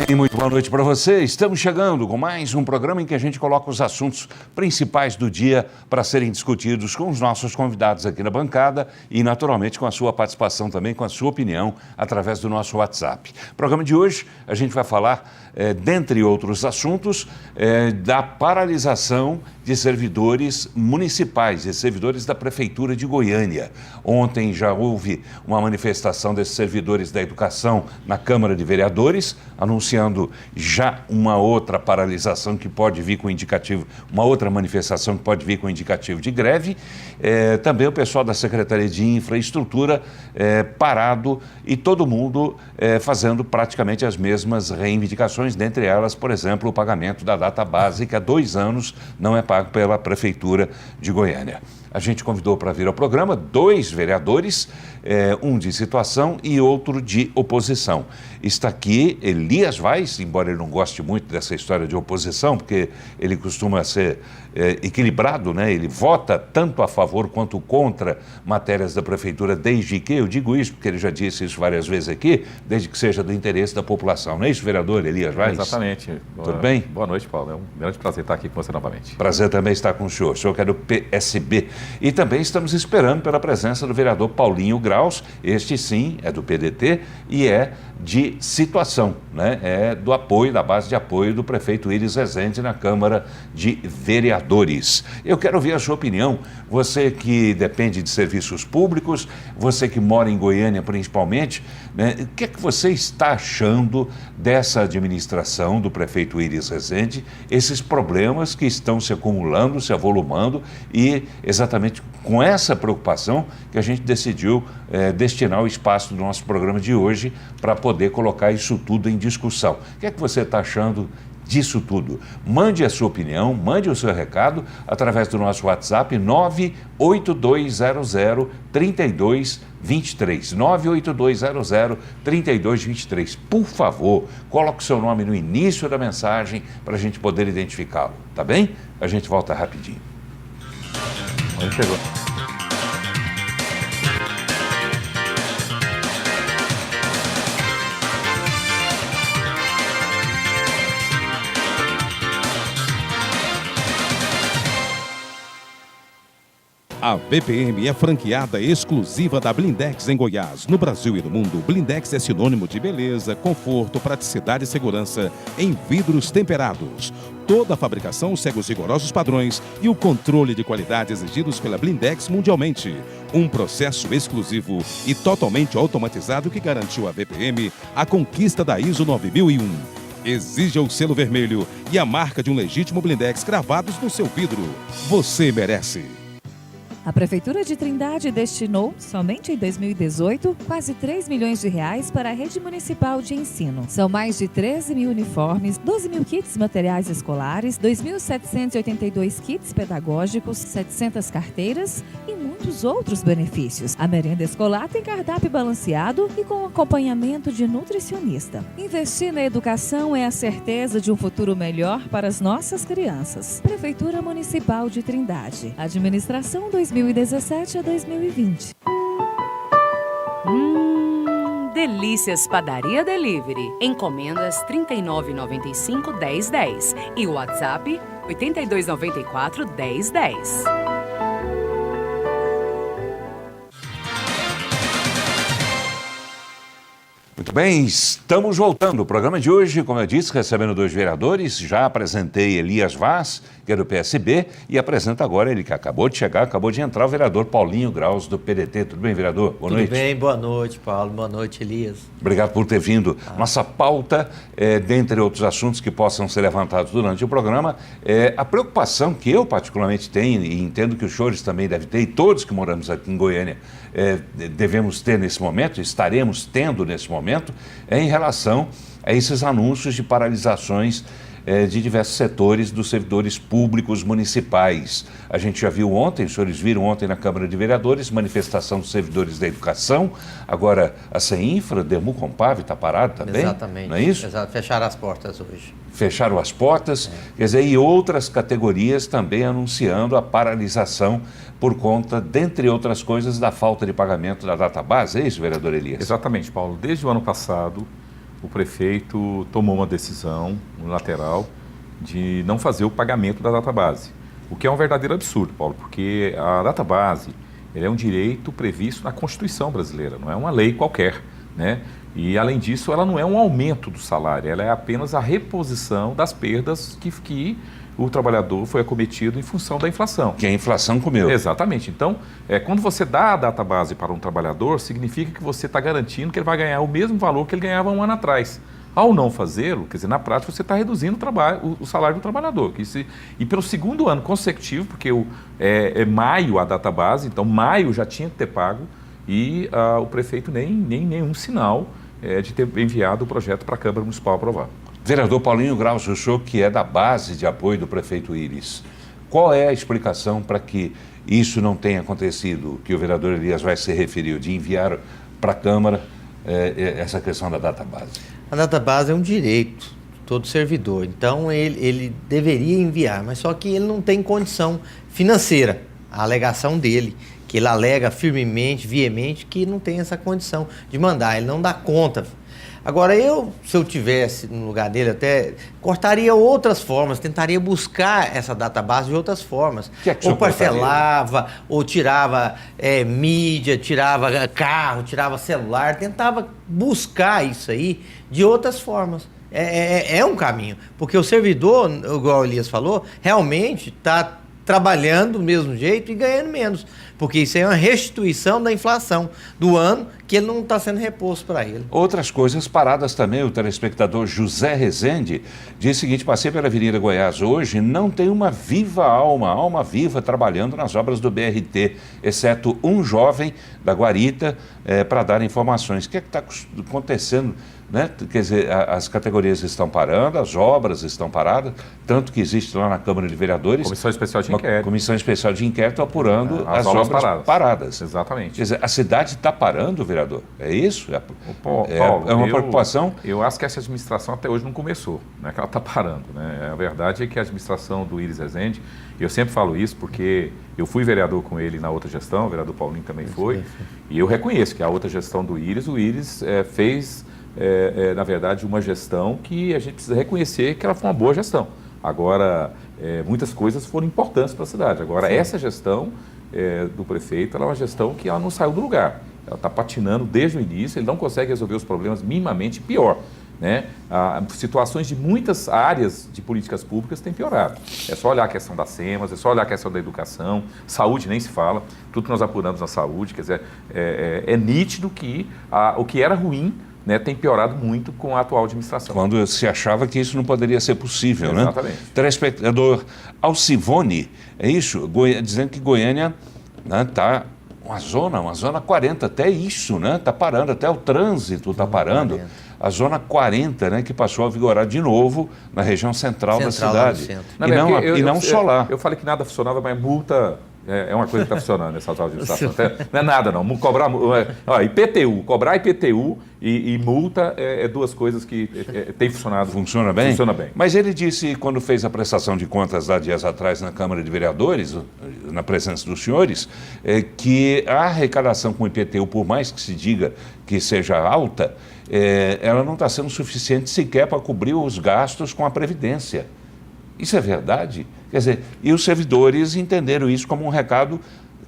E muito boa noite para você. Estamos chegando com mais um programa em que a gente coloca os assuntos principais do dia para serem discutidos com os nossos convidados aqui na bancada e, naturalmente, com a sua participação também, com a sua opinião, através do nosso WhatsApp. No programa de hoje, a gente vai falar, dentre outros assuntos, da paralisação de servidores municipais e servidores da Prefeitura de Goiânia. Ontem já houve uma manifestação desses servidores da educação na Câmara de Vereadores, anunciando já uma outra paralisação que pode vir com indicativo, uma outra manifestação que pode vir com indicativo de greve. Também o pessoal da Secretaria de Infraestrutura parado e todo mundo fazendo praticamente as mesmas reivindicações, dentre elas, por exemplo, o pagamento da data base, que há 2 anos não é pago pela Prefeitura de Goiânia. A gente convidou para vir ao programa 2 vereadores, um de situação e outro de oposição. Está aqui Elias Vaz, embora ele não goste muito dessa história de oposição, porque ele costuma ser equilibrado, né? Ele vota tanto a favor quanto contra matérias da Prefeitura, desde que, eu digo isso porque ele já disse isso várias vezes aqui, desde que seja do interesse da população. Não é isso, vereador Elias Vaz? Exatamente. Tudo bem? Boa noite, Paulo. É um grande prazer estar aqui com você novamente. Prazer também estar com o senhor. O senhor que é do PSB. E também estamos esperando pela presença do vereador Paulinho Graus, este sim é do PDT e é de situação, né? É do apoio, da base de apoio do prefeito Íris Rezende na Câmara de Vereadores. Eu quero ouvir a sua opinião, você que depende de serviços públicos, você que mora em Goiânia principalmente, né? O que é que você está achando dessa administração do prefeito Íris Rezende, esses problemas que estão se acumulando, se avolumando e exatamente com essa preocupação que a gente decidiu destinar o espaço do nosso programa de hoje para poder colocar isso tudo em discussão. O que é que você está achando disso tudo? Mande a sua opinião, mande o seu recado através do nosso WhatsApp 98200-3223. 98200-3223. Por favor, coloque o seu nome no início da mensagem para a gente poder identificá-lo, tá bem? A gente volta rapidinho. Chegou. A BPM é franqueada exclusiva da Blindex em Goiás. No Brasil e no mundo, Blindex é sinônimo de beleza, conforto, praticidade e segurança em vidros temperados. Toda a fabricação segue os rigorosos padrões e o controle de qualidade exigidos pela Blindex mundialmente. Um processo exclusivo e totalmente automatizado que garantiu à BPM a conquista da ISO 9001. Exija o selo vermelho e a marca de um legítimo Blindex gravados no seu vidro. Você merece. A Prefeitura de Trindade destinou, somente em 2018, quase 3 milhões de reais para a rede municipal de ensino. São mais de 13 mil uniformes, 12 mil kits materiais escolares, 2.782 kits pedagógicos, 700 carteiras e muitos outros benefícios. A merenda escolar tem cardápio balanceado e com acompanhamento de nutricionista. Investir na educação é a certeza de um futuro melhor para as nossas crianças. Prefeitura Municipal de Trindade. Administração 2017 a 2020. Delícias Padaria Delivery. Encomendas 39,95-1010 e o WhatsApp 8294-1010. Muito bem, estamos voltando. O programa de hoje, como eu disse, recebendo 2 vereadores. Já apresentei Elias Vaz, que é do PSB, e apresento agora ele que acabou de chegar, acabou de entrar, o vereador Paulinho Graus, do PDT. Tudo bem, vereador? Boa noite. Tudo bem, boa noite, Paulo. Boa noite, Elias. Obrigado por ter vindo. Nossa pauta, dentre outros assuntos que possam ser levantados durante o programa, a preocupação que eu particularmente tenho, e entendo que os senhores também devem ter, e todos que moramos aqui em Goiânia devemos ter nesse momento, estaremos tendo nesse momento, em relação a esses anúncios de paralisações de diversos setores dos servidores públicos municipais. A gente já viu ontem, os senhores viram ontem na Câmara de Vereadores, manifestação dos servidores da educação, agora a CEINFRA, Demu Compav está parado também? Exatamente. Não é isso? Exato, fecharam as portas hoje. Fecharam as portas, quer dizer, e outras categorias também anunciando a paralisação por conta, dentre outras coisas, da falta de pagamento da data base. É isso, vereador Elias? Exatamente, Paulo. Desde o ano passado, o prefeito tomou uma decisão unilateral de não fazer o pagamento da database. O que é um verdadeiro absurdo, Paulo, porque a database ele é um direito previsto na Constituição brasileira, não é uma lei qualquer, né? E, além disso, ela não é um aumento do salário, ela é apenas a reposição das perdas que o trabalhador foi acometido em função da inflação. Que a inflação comeu. Exatamente. Então, quando você dá a database para um trabalhador, significa que você está garantindo que ele vai ganhar o mesmo valor que ele ganhava um ano atrás. Ao não fazê-lo, quer dizer, na prática você está reduzindo o salário do trabalhador. E pelo segundo ano consecutivo, porque é maio a database, então maio já tinha que ter pago e o prefeito nem nenhum sinal de ter enviado o projeto para a Câmara Municipal aprovar. Vereador Paulinho Graus, o senhor que é da base de apoio do prefeito Íris, qual é a explicação para que isso não tenha acontecido, que o vereador Elias vai se referir, de enviar para a Câmara essa questão da database? A database é um direito de todo servidor, então ele deveria enviar, mas só que ele não tem condição financeira. A alegação dele, que ele alega firmemente, veemente, que não tem essa condição de mandar, ele não dá conta. Agora, se eu tivesse no lugar dele, até cortaria outras formas, tentaria buscar essa database de outras formas. Ou parcelava, ou tirava mídia, tirava carro, tirava celular, tentava buscar isso aí de outras formas. É um caminho, porque o servidor, igual o Elias falou, realmente está trabalhando do mesmo jeito e ganhando menos, porque isso é uma restituição da inflação do ano que ele não está sendo reposto para ele. Outras coisas paradas também, o telespectador José Rezende diz o seguinte: passei pela Avenida Goiás hoje, não tem uma viva alma viva trabalhando nas obras do BRT, exceto um jovem da Guarita para dar informações. O que é que está acontecendo? Né? Quer dizer, as categorias estão parando, as obras estão paradas, tanto que existe lá na Câmara de Vereadores Comissão Especial de Inquérito. Comissão Especial de Inquérito apurando as obras paradas. Exatamente. Quer dizer, a cidade está parando, vereador? É isso? Paulo, é uma preocupação? Eu acho que essa administração até hoje não começou, não é que ela está parando. Né? A verdade é que a administração do Íris Rezende, eu sempre falo isso porque eu fui vereador com ele na outra gestão, o vereador Paulinho também foi, e eu reconheço que a outra gestão do Íris, o Íris fez... na verdade, uma gestão que a gente precisa reconhecer que ela foi uma boa gestão. Agora, muitas coisas foram importantes para a cidade. Agora, essa gestão do prefeito, ela é uma gestão que ela não saiu do lugar. Ela está patinando desde o início, ele não consegue resolver os problemas minimamente, pior. Né? Situações de muitas áreas de políticas públicas têm piorado. É só olhar a questão das SEMAS, é só olhar a questão da educação, saúde nem se fala, tudo que nós apuramos na saúde, quer dizer, é nítido que o que era ruim, né, tem piorado muito com a atual administração. Quando se achava que isso não poderia ser possível, né? Exatamente. Telespectador Alcivone, é isso? Dizendo que Goiânia está uma zona 40, até isso, né? Está parando, até o trânsito está parando. 40. A zona 40, né, que passou a vigorar de novo na região central da cidade. Não só lá. Eu falei que nada funcionava, mas multa... É uma coisa que está funcionando nessa atual administração. Não é nada, não. Cobrar IPTU, cobrar IPTU e multa é duas coisas que têm funcionado. Funciona bem? Funciona bem. Mas ele disse, quando fez a prestação de contas há dias atrás na Câmara de Vereadores, na presença dos senhores, que a arrecadação com IPTU, por mais que se diga que seja alta, ela não está sendo suficiente sequer para cobrir os gastos com a Previdência. Isso é verdade? Quer dizer, e os servidores entenderam isso como um recado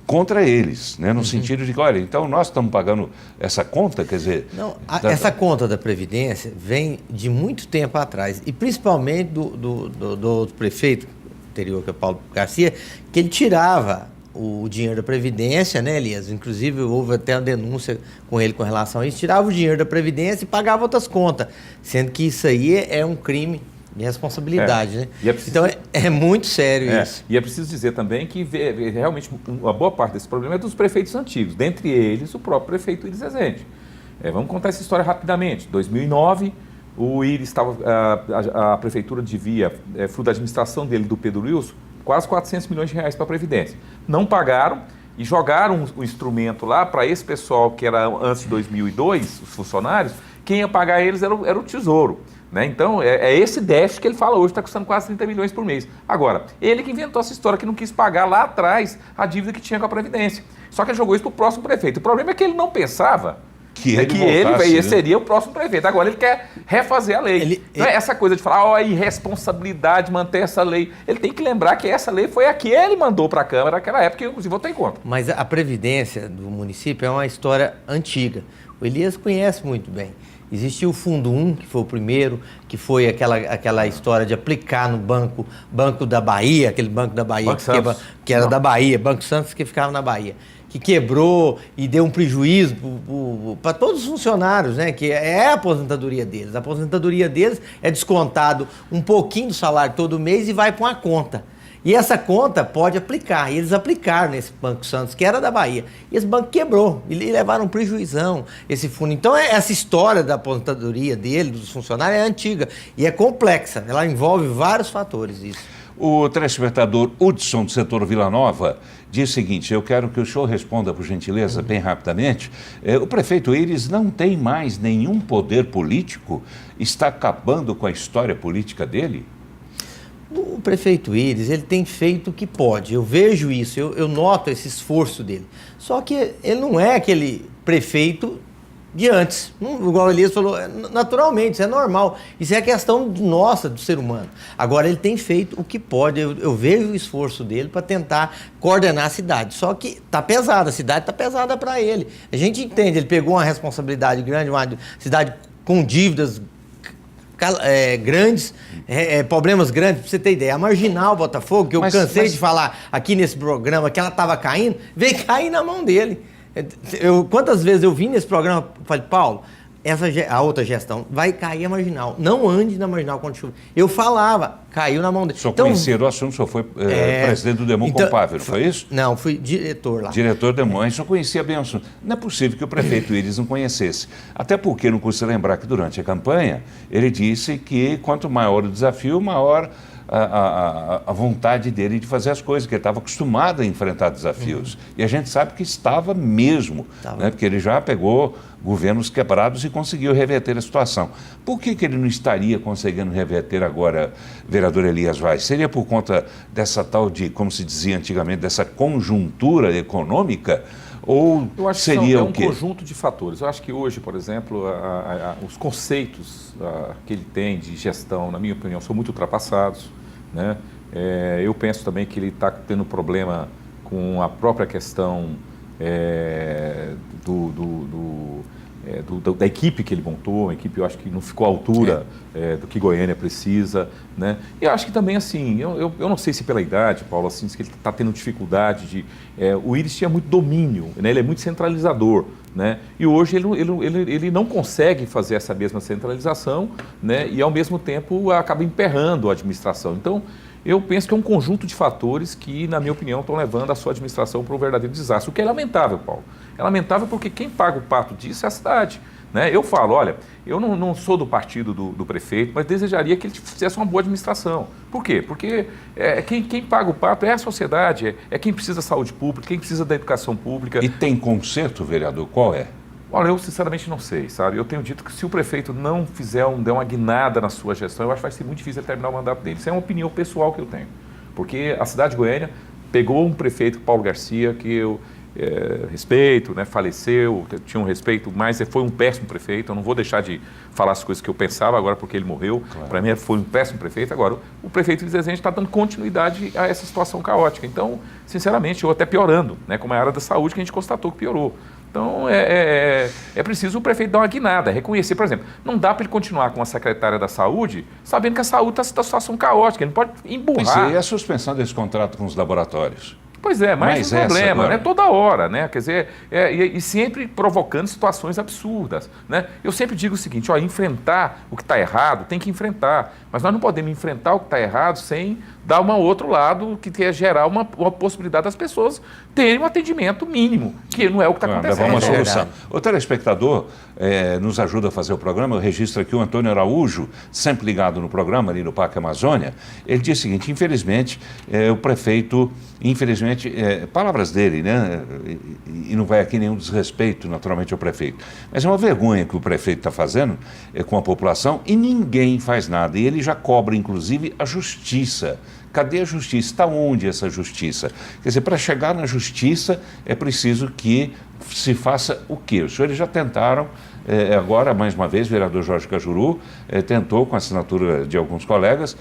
contra eles, né? No sentido de que, olha, então nós estamos pagando essa conta, quer dizer... Não, essa conta da Previdência vem de muito tempo atrás, e principalmente do outro prefeito anterior, que é o Paulo Garcia, que ele tirava o dinheiro da Previdência, né, Elias? Inclusive, houve até uma denúncia com ele com relação a isso, tirava o dinheiro da Previdência e pagava outras contas, sendo que isso aí é um crime de responsabilidade, né? Então é muito sério isso. E é preciso dizer também que realmente uma boa parte desse problema é dos prefeitos antigos, dentre eles o próprio prefeito Íris Rezende. Vamos contar essa história rapidamente. Em 2009, o Íris estava, a prefeitura devia, fruto da administração dele, do Pedro Wilson, quase 400 milhões de reais para a Previdência. Não pagaram e jogaram o instrumento lá para esse pessoal que era antes de 2002, os funcionários, quem ia pagar eles era o Tesouro. Né? Então, é esse déficit que ele fala hoje, está custando quase 30 milhões por mês. Agora, ele que inventou essa história, que não quis pagar lá atrás a dívida que tinha com a Previdência. Só que ele jogou isso para o próximo prefeito. O problema é que ele não pensava Que né, ele voltasse, ele né? seria o próximo prefeito. Agora ele quer refazer a lei. Não é essa coisa de falar, a irresponsabilidade de manter essa lei. Ele tem que lembrar que essa lei foi a que ele mandou para a Câmara naquela época, que eu, inclusive, votei contra. Mas a Previdência do município é uma história antiga. O Elias conhece muito bem. Existiu o Fundo 1, que foi o primeiro, que foi aquela história de aplicar no Banco da Bahia, aquele Banco da Bahia que era da Bahia, Banco Santos que ficava na Bahia, que quebrou e deu um prejuízo para todos os funcionários, né? Que é a aposentadoria deles. A aposentadoria deles é descontado um pouquinho do salário todo mês e vai para uma conta. E essa conta pode aplicar. E eles aplicaram nesse Banco Santos, que era da Bahia. E esse banco quebrou. E levaram um prejuizão, esse fundo. Então, essa história da aposentadoria dele, dos funcionários, é antiga. E é complexa. Ela envolve vários fatores, isso. O telespectador Hudson, do setor Vila Nova, diz o seguinte: eu quero que o senhor responda, por gentileza, bem rapidamente. O prefeito Iris não tem mais nenhum poder político? Está acabando com a história política dele? O prefeito Iris, ele tem feito o que pode. Eu vejo isso, eu noto esse esforço dele. Só que ele não é aquele prefeito de antes. Igual o Elias falou, naturalmente, isso é normal. Isso é questão nossa, do ser humano. Agora, ele tem feito o que pode. Eu vejo o esforço dele para tentar coordenar a cidade. Só que está pesada, a cidade está pesada para ele. A gente entende, ele pegou uma responsabilidade grande, uma cidade com dívidas grandes, problemas grandes, para você ter ideia. A Marginal Botafogo, que eu cansei de falar aqui nesse programa, que ela estava caindo, veio cair na mão dele. Quantas vezes eu vim nesse programa, falei, Paulo, a outra gestão vai cair a Marginal. Não ande na Marginal quando chover. Eu falava, caiu na mão dele. O senhor conhecia o assunto, o senhor foi presidente do Demon Compável, foi isso? Não, fui diretor lá. Diretor do Demon, o senhor conhecia bem o assunto. Não é possível que o prefeito Iris não conhecesse. Até porque não custa lembrar que durante a campanha ele disse que quanto maior o desafio, maior a vontade dele de fazer as coisas, que ele estava acostumado a enfrentar desafios. E a gente sabe que estava mesmo, né, porque ele já pegou governos quebrados e conseguiu reverter a situação. Por que ele não estaria conseguindo reverter agora, vereador Elias Vaz? Seria por conta dessa tal de, como se dizia antigamente, dessa conjuntura econômica? Ou eu acho seria que é um conjunto de fatores. Eu acho que hoje, por exemplo, os conceitos que ele tem de gestão, na minha opinião, são muito ultrapassados, né? Eu penso também que ele está tendo problema com a própria questão da equipe que ele montou. A equipe, eu acho que não ficou à altura do que Goiânia precisa, né? E eu acho que também, assim, eu não sei se pela idade, Paulo, assim, que ele está tendo dificuldade de... o Iris tinha muito domínio, né? Ele é muito centralizador, né? E hoje ele não consegue fazer essa mesma centralização, né? E, ao mesmo tempo, acaba emperrando a administração. Então, eu penso que é um conjunto de fatores que, na minha opinião, estão levando a sua administração para um verdadeiro desastre. O que é lamentável, Paulo. É lamentável porque quem paga o pato disso é a cidade, né? Eu falo, olha, eu não sou do partido do prefeito, mas desejaria que ele fizesse uma boa administração. Por quê? Porque quem paga o pato é a sociedade, é quem precisa da saúde pública, quem precisa da educação pública. E tem conserto, vereador? Qual é? Olha, eu sinceramente não sei, sabe? Eu tenho dito que se o prefeito não der uma guinada na sua gestão, eu acho que vai ser muito difícil ele terminar o mandato dele. Isso é uma opinião pessoal que eu tenho. Porque a cidade de Goiânia pegou um prefeito, Paulo Garcia, que eu respeito, né? Faleceu, tinha um respeito, mas foi um péssimo prefeito. Eu não vou deixar de falar as coisas que eu pensava agora porque ele morreu. Claro. Para mim foi um péssimo prefeito. Agora, o prefeito Iris Rezende está dando continuidade a essa situação caótica. Então, sinceramente, ou até piorando, né? Como é a área da saúde que a gente constatou que piorou. Então, é preciso o prefeito dar uma guinada, reconhecer, por exemplo, não dá para ele continuar com a secretária da saúde sabendo que a saúde está em situação caótica, ele não pode emburrar. E a suspensão desse contrato com os laboratórios? Pois é, mais um problema, né? Toda hora, né? Quer dizer, e sempre provocando situações absurdas, né? Eu sempre digo o seguinte, ó, enfrentar o que está errado, tem que enfrentar, mas nós não podemos enfrentar o que está errado sem dar um outro lado, que é gerar uma possibilidade das pessoas terem um atendimento mínimo, que não é o que está acontecendo. Levar uma solução. O telespectador nos ajuda a fazer o programa, eu registro aqui o Antônio Araújo, sempre ligado no programa, ali no Parque Amazônia. Ele diz o seguinte, infelizmente, o prefeito, palavras dele, né? E não vai aqui nenhum desrespeito, naturalmente, ao prefeito. Mas é uma vergonha que o prefeito está fazendo com a população e ninguém faz nada. E ele já cobra, inclusive, a justiça. Cadê a justiça? Está onde essa justiça? Quer dizer, para chegar na justiça é preciso que se faça o quê? Os senhores já tentaram, agora, mais uma vez, o vereador Jorge Cajuru tentou, com a assinatura de alguns colegas,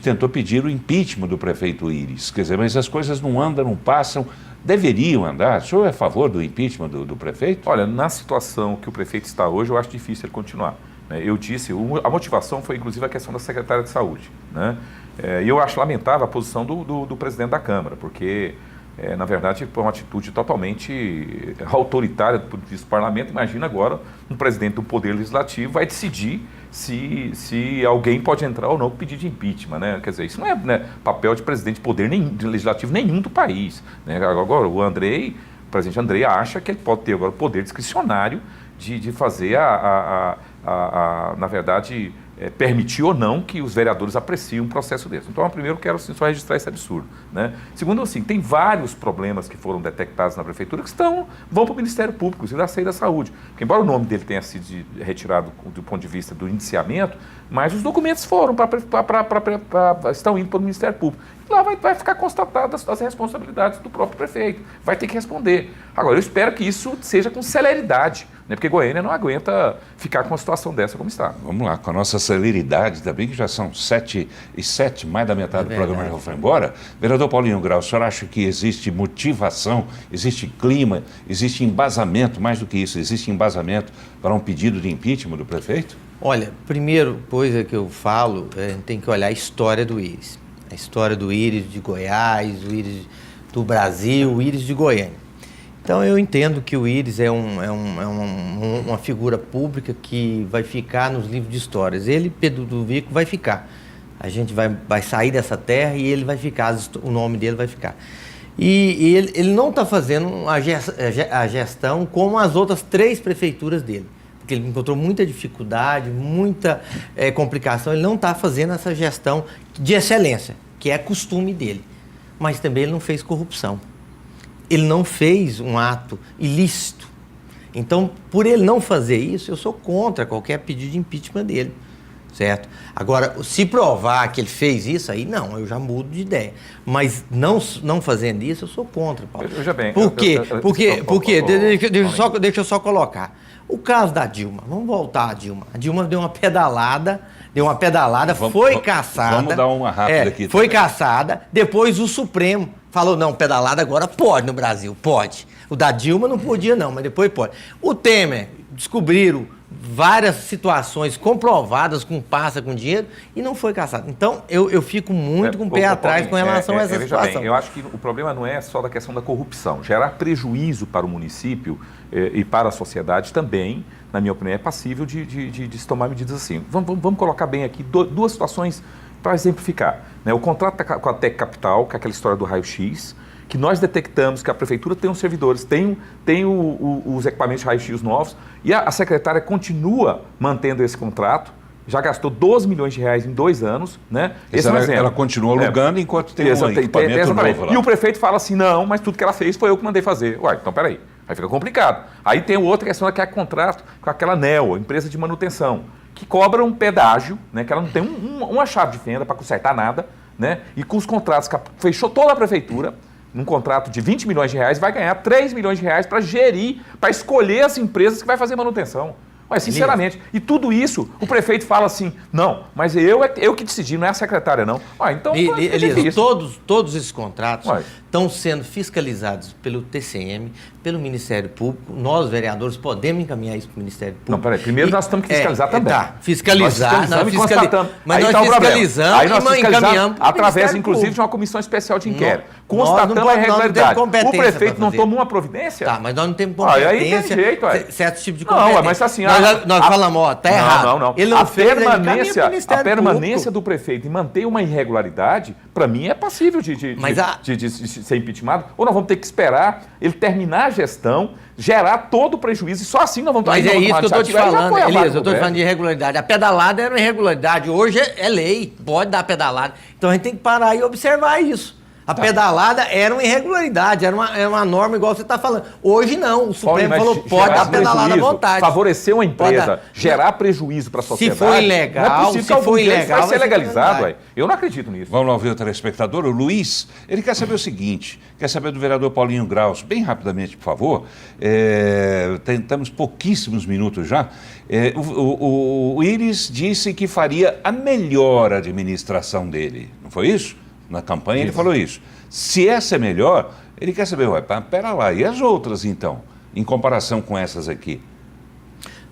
tentou pedir o impeachment do prefeito Íris. Quer dizer, mas as coisas não andam, não passam, deveriam andar. O senhor é a favor do impeachment do prefeito? Olha, na situação que o prefeito está hoje, eu acho difícil ele continuar. Eu disse, a motivação foi inclusive a questão da secretária de saúde, né? E eu acho lamentável a posição do presidente da Câmara, porque, na verdade, foi uma atitude totalmente autoritária do ponto de vista do parlamento. Imagina agora um presidente do Poder Legislativo vai decidir se alguém pode entrar ou não com pedido de impeachment, né? Quer dizer, isso não é, né, papel de presidente de poder de legislativo nenhum do país, né? Agora, o presidente Andrei acha que ele pode ter agora o poder discricionário de fazer na verdade, permitir ou não que os vereadores apreciem um processo desse. Então, primeiro, eu quero assim, só registrar esse absurdo, né? Segundo, assim, tem vários problemas que foram detectados na prefeitura que vão para o Ministério Público, inclusive da da Saúde. Porque, embora o nome dele tenha sido retirado do ponto de vista do indiciamento, mas os documentos estão indo para o Ministério Público. E lá vai ficar constatadas as responsabilidades do próprio prefeito. Vai ter que responder. Agora, eu espero que isso seja com celeridade, né? Porque Goiânia não aguenta ficar com uma situação dessa como está. Vamos lá, com a nossa celeridade também, que já são 7h07, mais da metade do programa já foi embora. Vereador Paulinho Grau, o senhor acha que existe motivação, existe clima, existe embasamento, mais do que isso, existe embasamento para um pedido de impeachment do prefeito? Olha, primeiro coisa que eu falo, a gente tem que olhar a história do Íris. A história do Íris de Goiás, o Íris do Brasil, o Íris de Goiânia. Então eu entendo que o Íris é uma figura pública que vai ficar nos livros de histórias. Ele, Pedro Ludovico, vai ficar. A gente vai sair dessa terra e ele vai ficar, o nome dele vai ficar. E ele não está fazendo a gestão como as outras 3 prefeituras dele. Porque ele encontrou muita dificuldade, muita complicação. Ele não está fazendo essa gestão de excelência, que é costume dele. Mas também ele não fez corrupção. Ele não fez um ato ilícito. Então, por ele não fazer isso, eu sou contra qualquer pedido de impeachment dele, certo? Agora, se provar que ele fez isso, aí não, eu já mudo de ideia. Mas não fazendo isso, eu sou contra, Paulo. Veja bem. Por quê? Porque deixa eu só colocar. O caso da Dilma, vamos voltar à Dilma. A Dilma deu uma pedalada, foi caçada. Vamos dar uma rápida aqui. Foi caçada, depois o Supremo falou, não, pedalada agora pode no Brasil, pode. O da Dilma não podia não, mas depois pode. O Temer, descobriram várias situações comprovadas com passa, com dinheiro, e não foi caçado. Então, eu fico muito com o pé atrás com relação a essa situação. Bem, eu acho que o problema não é só da questão da corrupção. Gerar prejuízo para o município e para a sociedade também, na minha opinião, é passível de se tomar medidas assim. Vamos colocar bem aqui duas situações para exemplificar, né? O contrato com a Tec Capital, que é aquela história do raio-x, que nós detectamos que a prefeitura tem os servidores, tem os equipamentos de raio-x novos, e a secretária continua mantendo esse contrato, já gastou 12 milhões de reais em 2 anos, né? Esse ela continua alugando enquanto tem um equipamento novo lá. E o prefeito fala assim, não, mas tudo que ela fez foi eu que mandei fazer. Uai, então peraí, aí fica complicado. Aí tem outra questão que é contrato com aquela NEL, empresa de manutenção, que cobra um pedágio, né? Que ela não tem uma chave de fenda para consertar nada, né? E com os contratos que fechou toda a prefeitura, num contrato de 20 milhões de reais, vai ganhar 3 milhões de reais para gerir, para escolher as empresas que vai fazer manutenção. Mas, sinceramente, e tudo isso, o prefeito fala assim, não, mas eu que decidi, não é a secretária, não. Então, Elias, todos esses contratos estão sendo fiscalizados pelo TCM, pelo Ministério Público. Nós, vereadores, podemos encaminhar isso para o Ministério Público. Não, peraí, primeiro nós temos que fiscalizar também. Tá, fiscalizar, nós constatamos. Mas nós fiscalizamos e encaminhamos através, inclusive, de uma comissão especial de inquérito. Constatando a irregularidade. O prefeito não tomou uma providência? Tá, mas nós não temos competência. Aí tem jeito, certo tipo de competência. Não, mas assim... Nós falamos, ó, tá errado. Não. Ele não fez, a permanência do prefeito em manter uma irregularidade, para mim, é passível de ser impeachmentado. Ou nós vamos ter que esperar ele terminar a gestão, gerar todo o prejuízo, e só assim nós vamos tomar. Mas é isso que eu estou te falando, Elias, eu estou te falando de irregularidade. A pedalada era uma irregularidade, hoje é lei, pode dar pedalada. Então a gente tem que parar e observar isso. A pedalada era uma irregularidade, era uma norma igual você está falando. Hoje não, o Supremo falou, pode dar pedalada à vontade. Favorecer uma empresa, gerar prejuízo para a sociedade. Se for ilegal, não é possível se que algum for deles ilegal, vai ser vai ser legalizado. verdade. Eu não acredito nisso. Vamos lá ouvir o telespectador, o Luiz. Ele quer saber o seguinte, quer saber do vereador Paulinho Graus, bem rapidamente, por favor. Temos pouquíssimos minutos já. O Íris disse que faria a melhor administração dele, não foi isso? Na campanha ele falou isso. Se essa é melhor, ele quer saber, pera lá, e as outras então, em comparação com essas aqui?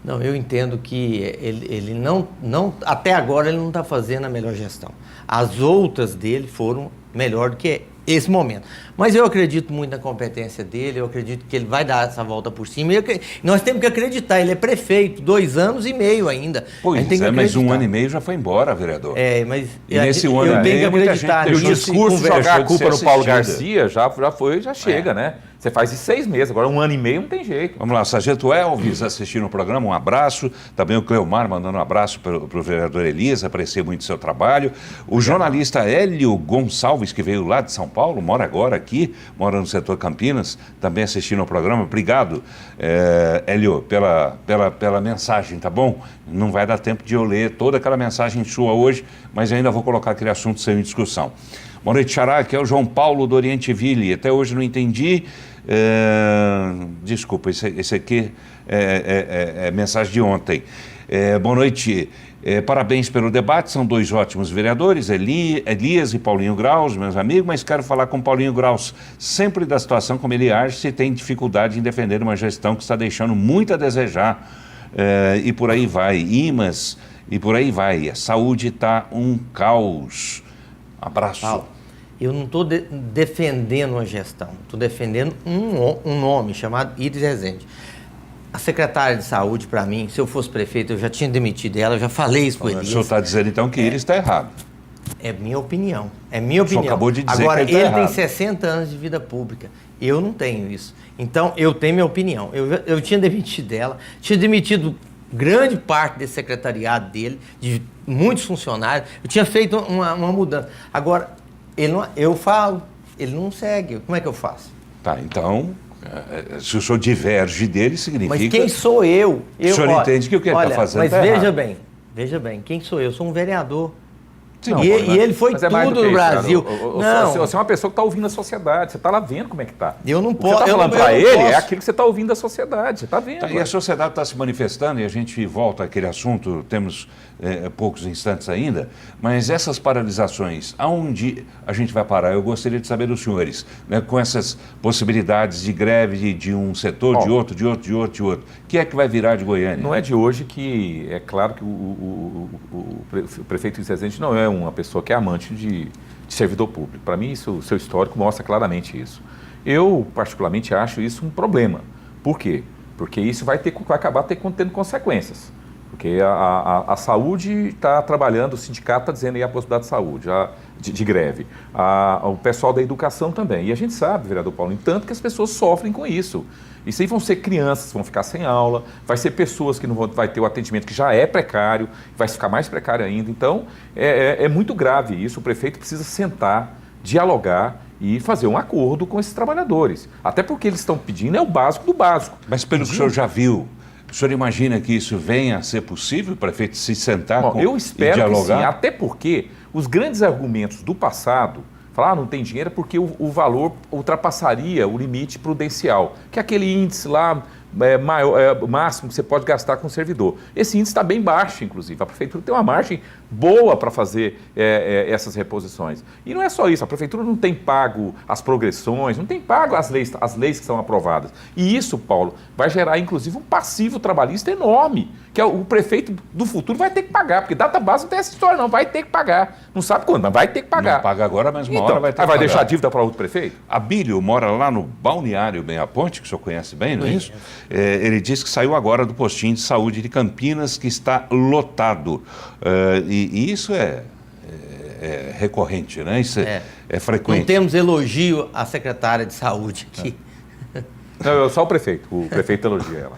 Não, eu entendo que ele não até agora ele não está fazendo a melhor gestão. As outras dele foram melhor do que esse momento. Mas eu acredito muito na competência dele, eu acredito que ele vai dar essa volta por cima. Nós temos que acreditar, ele é prefeito, 2 anos e meio ainda. Pois mas 1 ano e meio já foi embora, vereador. Mas e nesse 1 ano eu e tenho meio, que acreditar. E o discurso de jogar a culpa no Paulo assistida. Garcia já chega, né? Você faz em 6 meses, agora 1 ano e meio não tem jeito. Vamos lá, Sargento Elvis assistindo o programa, um abraço. Também o Cleomar mandando um abraço para o vereador Elias, aprecia muito o seu trabalho. O jornalista Hélio Gonçalves, que veio lá de São Paulo, mora agora aqui, mora no setor Campinas, também assistindo ao programa. Obrigado, Hélio, pela mensagem, tá bom? Não vai dar tempo de eu ler toda aquela mensagem sua hoje, mas ainda vou colocar aquele assunto sem discussão. Boa noite, Xará, aqui é o João Paulo do Oriente Ville. Até hoje não entendi. Desculpa, esse aqui é mensagem de ontem. Boa noite. Parabéns pelo debate, são 2 ótimos vereadores, Elias e Paulinho Graus, meus amigos, mas quero falar com Paulinho Graus sempre da situação como ele age, se tem dificuldade em defender uma gestão que está deixando muito a desejar, e por aí vai, IMAs, e por aí vai, a saúde está um caos. Abraço. Paulo, eu não estou defendendo uma gestão, estou defendendo um nome chamado Íris Rezende. A secretária de saúde, para mim, se eu fosse prefeito, eu já tinha demitido ela, eu já falei isso com ele. O senhor está dizendo então que Íris está errado. É minha opinião. É minha opinião. O senhor acabou de dizer agora, que ele tem errado. 60 anos de vida pública. Eu não tenho isso. Então, eu tenho minha opinião. Eu tinha demitido ela, tinha demitido grande parte desse secretariado dele, de muitos funcionários. Eu tinha feito uma mudança. Agora, eu falo, ele não segue. Como é que eu faço? Tá, então, se o senhor diverge dele, significa... Mas quem sou eu? O senhor entende que o que ele está fazendo mas tá errado. veja bem, quem sou eu? Eu sou um vereador. Não, e ele foi tudo no Brasil. Você é uma pessoa que está ouvindo a sociedade, você está lá vendo como é que está. Eu não O que posso. você está falando para ele é aquilo que você está ouvindo da sociedade, você está vendo. E a sociedade está se manifestando, e a gente volta àquele assunto, temos poucos instantes ainda, mas essas paralisações, aonde a gente vai parar? Eu gostaria de saber dos senhores, né, com essas possibilidades de greve de um setor, de outro. O que é que vai virar de Goiânia? Não é de hoje que, é claro que o prefeito Íris Rezende não é uma pessoa que é amante de servidor público. Para mim, o seu histórico mostra claramente isso. Eu, particularmente, acho isso um problema. Por quê? Porque isso vai acabar tendo consequências. Porque a saúde está trabalhando, o sindicato está dizendo aí a possibilidade de saúde, de greve. O pessoal da educação também. E a gente sabe, vereador Paulinho, tanto que as pessoas sofrem com isso. Isso aí vão ser crianças, vão ficar sem aula, vai ser pessoas que não vão ter o atendimento que já é precário, vai ficar mais precário ainda. Então, é muito grave isso. O prefeito precisa sentar, dialogar e fazer um acordo com esses trabalhadores. Até porque eles estão pedindo o básico do básico. Mas pelo que o senhor já viu, o senhor imagina que isso venha a ser possível, o prefeito se sentar eu espero e dialogar? Que sim, até porque os grandes argumentos do passado, falar não tem dinheiro porque o valor ultrapassaria o limite prudencial, que é aquele índice lá máximo que você pode gastar com o servidor. Esse índice está bem baixo, inclusive. A prefeitura tem uma margem boa para fazer essas reposições. E não é só isso, a prefeitura não tem pago as progressões, não tem pago as leis que são aprovadas. E isso, Paulo, vai gerar, inclusive, um passivo trabalhista enorme, que o prefeito do futuro vai ter que pagar, porque data base não tem essa história, não, vai ter que pagar. Não sabe quando, mas vai ter que pagar. Não paga agora, mas uma hora vai ter que pagar. Vai deixar a dívida para outro prefeito? Abílio mora lá no Balneário Bem a Ponte, que o senhor conhece bem, não é isso? Ele disse que saiu agora do postinho de saúde de Campinas, que está lotado. E isso é recorrente, né? Isso é frequente. Não temos elogio à secretária de saúde aqui. Não, só o prefeito elogia ela.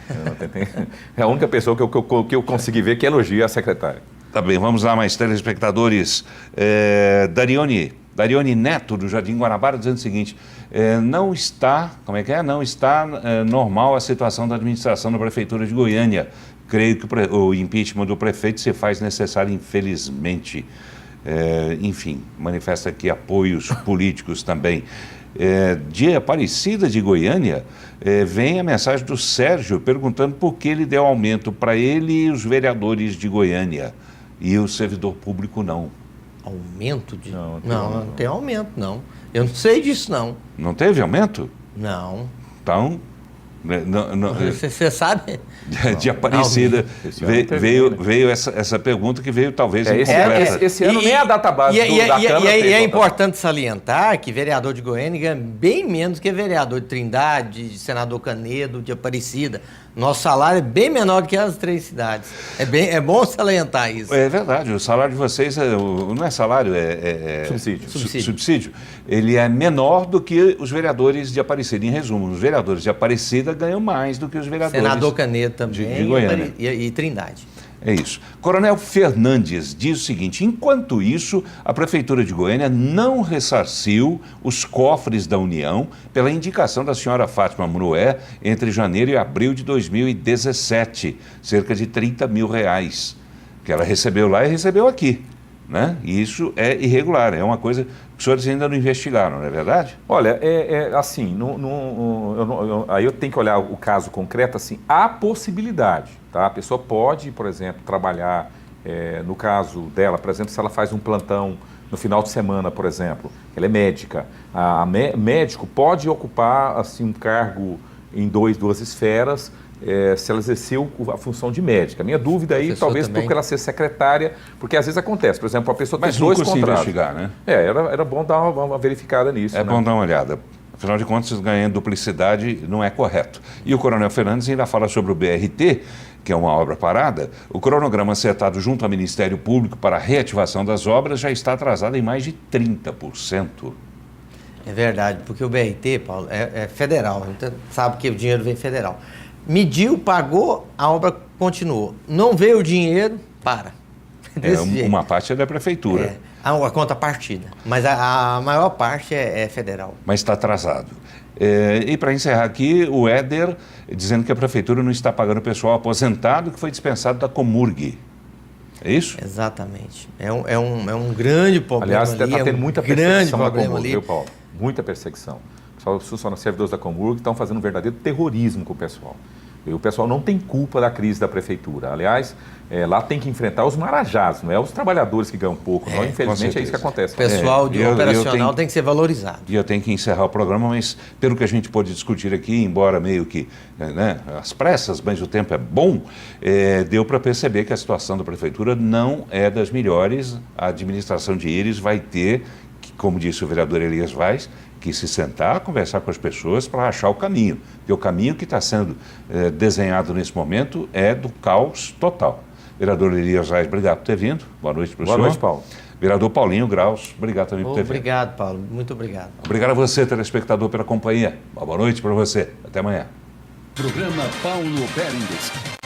É a única pessoa que eu consegui ver que elogia a secretária. Tá bem, vamos lá, mais telespectadores. Darione Darione Neto, do Jardim Guanabara, dizendo o seguinte, não está normal a situação da administração da Prefeitura de Goiânia. Creio que o impeachment do prefeito se faz necessário, infelizmente. Enfim, manifesta aqui apoios políticos também. De Aparecida de Goiânia, vem a mensagem do Sérgio perguntando por que ele deu aumento para ele e os vereadores de Goiânia e o servidor público não. Aumento de... Não tem aumento, não. Eu não sei disso, não. Não teve aumento? Não. Então... Você sabe? De Aparecida veio essa pergunta que veio talvez incompleta. Esse ano nem a database da Câmara E é importante salientar que vereador de Goiânia ganha bem menos que vereador de Trindade, de Senador Canedo, de Aparecida. Nosso salário é bem menor do que as 3 cidades. É bom salientar isso. É verdade, o salário de vocês não é salário, subsídio. Ele é menor do que os vereadores de Aparecida. Em resumo, os vereadores de Aparecida ganham mais do que os vereadores Senador Canedo também de Goiânia. E Trindade. É isso. Coronel Fernandes diz o seguinte, enquanto isso, a Prefeitura de Goiânia não ressarciu os cofres da União pela indicação da senhora Fátima Murué entre janeiro e abril de 2017, cerca de R$30 mil, que ela recebeu lá e recebeu aqui. Né? E isso é irregular, é uma coisa que os senhores ainda não investigaram, não é verdade? Olha, assim, aí eu tenho que olhar o caso concreto, assim, há possibilidade, tá? A pessoa pode, por exemplo, trabalhar, no caso dela, por exemplo, se ela faz um plantão no final de semana, por exemplo, ela é médica, médico pode ocupar, assim, um cargo em duas esferas, se ela exerceu a função de médica. A minha dúvida aí, talvez por ela ser secretária, porque às vezes acontece, por exemplo, a pessoa tem 2 contratos. Investigar, né? Era bom dar uma verificada nisso. É bom dar uma olhada. Afinal de contas, ganhando duplicidade não é correto. E o Coronel Fernandes ainda fala sobre o BRT, que é uma obra parada. O cronograma acertado junto ao Ministério Público para a reativação das obras já está atrasado em mais de 30%. É verdade, porque o BRT, Paulo, é federal. Então, sabe que o dinheiro vem federal. Mediu, pagou, a obra continuou. Não veio o dinheiro, para. Uma parte é da prefeitura. A contrapartida. Mas a maior parte é federal. Mas está atrasado. E para encerrar aqui, o Éder dizendo que a prefeitura não está pagando o pessoal aposentado que foi dispensado da Comurg. É isso? Exatamente. É um grande problema. Aliás, está tendo muita perseguição da Comurg, viu, Paulo? Muita perseguição. Os servidores da Comurg estão fazendo um verdadeiro terrorismo com o pessoal. E o pessoal não tem culpa da crise da prefeitura. Aliás, lá tem que enfrentar os marajás, não é os trabalhadores que ganham pouco. Não, infelizmente é isso que acontece. O pessoal operacional tem que ser valorizado. E eu tenho que encerrar o programa, mas pelo que a gente pôde discutir aqui, embora meio que as pressas, mas o tempo é bom, deu para perceber que a situação da prefeitura não é das melhores. A administração de Íris vai ter, como disse o vereador Elias Vaz, que se sentar, conversar com as pessoas para achar o caminho. Porque o caminho que está sendo desenhado nesse momento é do caos total. Vereador Elias Vaz, obrigado por ter vindo. Boa noite para o senhor. Boa noite, Paulo. Vereador Paulinho Graus, obrigado também por ter vindo. Obrigado, Paulo. Muito obrigado. Obrigado a você, telespectador, pela companhia. Boa noite para você. Até amanhã. Programa Paulo Berengues.